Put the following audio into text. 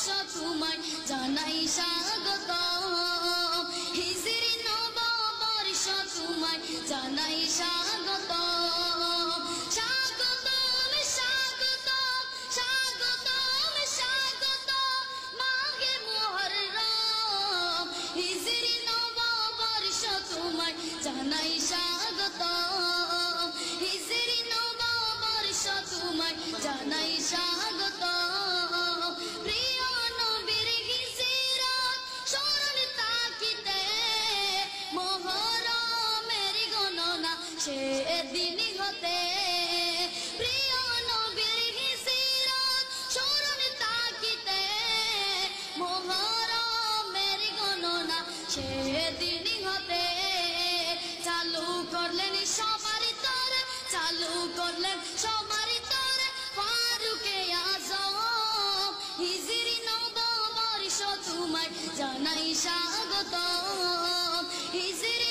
নববর্ষ তোমায় জানাই স্বাগত হিজরি নববর্ষ তোমায় জানাই স্বাগত স্বাগতম স্বাগতম স্বাগতম স্বাগতম মাঘে মুহররম হিজরি নববর্ষ তোমায় জানাই স্বাগত হিজরি নববর্ষ তোমায় জানাই স্বাগত প্রিয় নবীর হিজরত স্মরণ তাকিতে মুহরমের গণনা সেদিন হতে প্রিয় নবীর হিজরত স্মরণ তাকিতে মুহরমের গণনা সেদিন হতে চালু করলেন সবার তরে চালু করলেন সবার তরে ফারুকে আজম হিজরি নববর্ষ তোমায় জানাই স্বাগত হিজরি